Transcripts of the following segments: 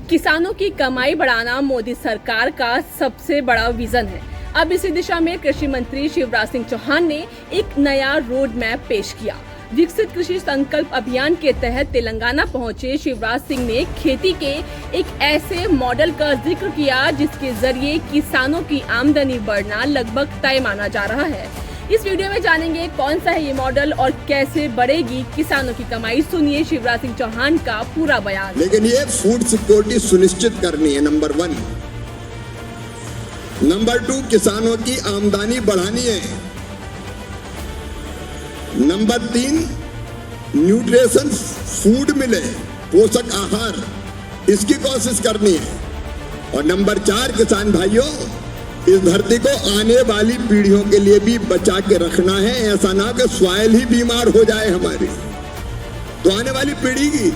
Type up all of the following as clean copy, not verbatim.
किसानों की कमाई बढ़ाना मोदी सरकार का सबसे बड़ा विजन है। अब इसी दिशा में कृषि मंत्री शिवराज सिंह चौहान ने एक नया रोड मैप पेश किया। विकसित कृषि संकल्प अभियान के तहत तेलंगाना पहुंचे शिवराज सिंह ने खेती के एक ऐसे मॉडल का जिक्र किया जिसके जरिए किसानों की आमदनी बढ़ना लगभग तय माना जा रहा है। इस वीडियो में जानेंगे कौन सा है ये मॉडल और कैसे बढ़ेगी किसानों की कमाई। सुनिए शिवराज सिंह चौहान का पूरा बयान। लेकिन ये फूड सिक्योरिटी सुनिश्चित करनी है, नंबर 1। नंबर 2, किसानों की आमदनी बढ़ानी है। नंबर 3, न्यूट्रिशन फूड मिले, पोषक आहार, इसकी कोशिश करनी है। और नंबर 4, किसान भाइयों, इस धरती को आने वाली पीढ़ियों के लिए भी बचा के रखना है। ऐसा ना कि सॉइल ही बीमार हो जाए हमारी, तो आने वाली पीढ़ी की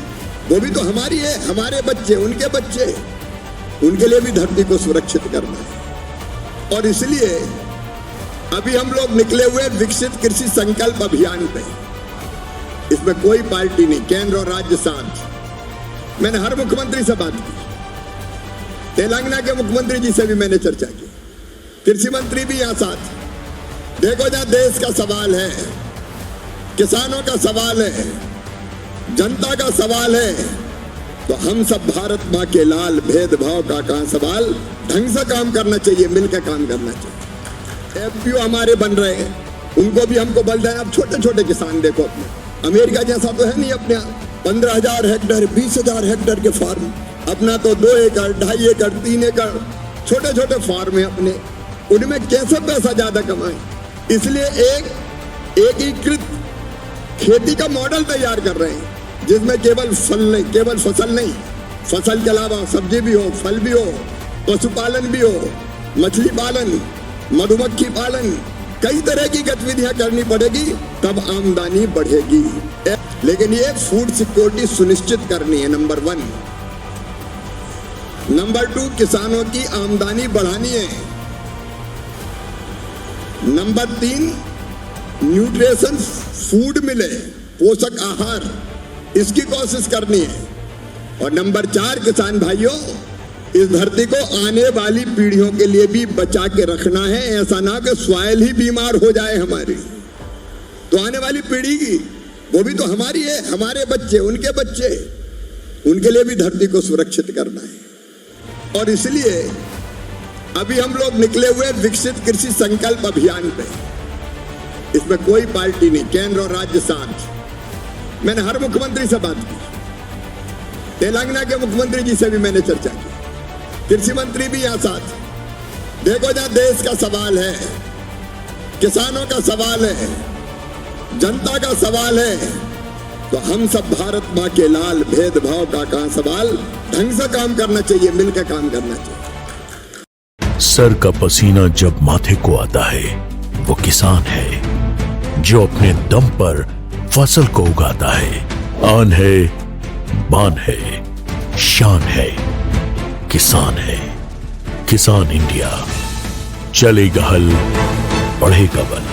वो भी तो हमारी है, हमारे बच्चे, उनके बच्चे, उनके लिए भी धरती को सुरक्षित करना है। और इसलिए अभी हम लोग निकले हुए विकसित कृषि संकल्प अभियान पे। इसमें कोई पार्टी नहीं, केंद्र और राज्य साथ। मैंने हर मुख्यमंत्री से बात की, तेलंगाना के मुख्यमंत्री जी से भी मैंने चर्चा की, कृषि मंत्री भी यहाँ साथ। देखो, जहाँ देश का सवाल है, किसानों का सवाल है, जनता का सवाल है, तो हम सब भारत माँ के लाल, भेदभाव का कहाँ सवाल, ढंग से काम करना चाहिए, मिलकर काम करना चाहिए। एफपीओ हमारे बन रहे हैं, उनको भी हमको बल देना। अब छोटे छोटे किसान देखो, अपने अमेरिका जैसा तो है नहीं, अपने 15,000 हेक्टेयर, 20,000 हेक्टेयर के फार्म, अपना तो 2 एकड़, 2.5 एकड़, 3 एकड़ छोटे छोटे फार्म है अपने। उनमें कैसे पैसा ज्यादा कमाएं, इसलिए एक एकीकृत खेती का मॉडल तैयार कर रहे हैं, जिसमें केवल फसल नहीं, फसल के अलावा सब्जी भी हो, फल भी हो, पशुपालन भी हो, मछली पालन, मधुमक्खी पालन, कई तरह की गतिविधियां करनी पड़ेगी, तब आमदनी बढ़ेगी। लेकिन ये फूड सिक्योरिटी सुनिश्चित करनी है, नंबर 1। नंबर 2, किसानों की आमदनी बढ़ानी है। नंबर 3, न्यूट्रिशन फूड मिले, पोषक आहार, इसकी कोशिश करनी है। और नंबर 4, किसान भाइयों, इस धरती को आने वाली पीढ़ियों के लिए भी बचा के रखना है। ऐसा ना कि सॉइल ही बीमार हो जाए हमारी, तो आने वाली पीढ़ी की वो भी तो हमारी है, हमारे बच्चे, उनके बच्चे, उनके लिए भी धरती को सुरक्षित करना है। और इसलिए अभी हम लोग निकले हुए विकसित कृषि संकल्प अभियान पे। इसमें कोई पार्टी नहीं, केंद्र और राज्य साथ। मैंने हर मुख्यमंत्री से बात की, तेलंगाना के मुख्यमंत्री जी से भी मैंने चर्चा की, कृषि मंत्री भी यहाँ साथ। देखो, जहाँ देश का सवाल है, किसानों का सवाल है, जनता का सवाल है, तो हम सब भारत माँ के लाल, भेदभाव का कहाँ सवाल, ढंग से काम करना चाहिए, मिलकर काम करना चाहिए। सर का पसीना जब माथे को आता है, वो किसान है जो अपने दम पर फसल को उगाता है। आन है, बान है, शान है, किसान है। किसान इंडिया, चलेगा हल, बढ़ेगा बल।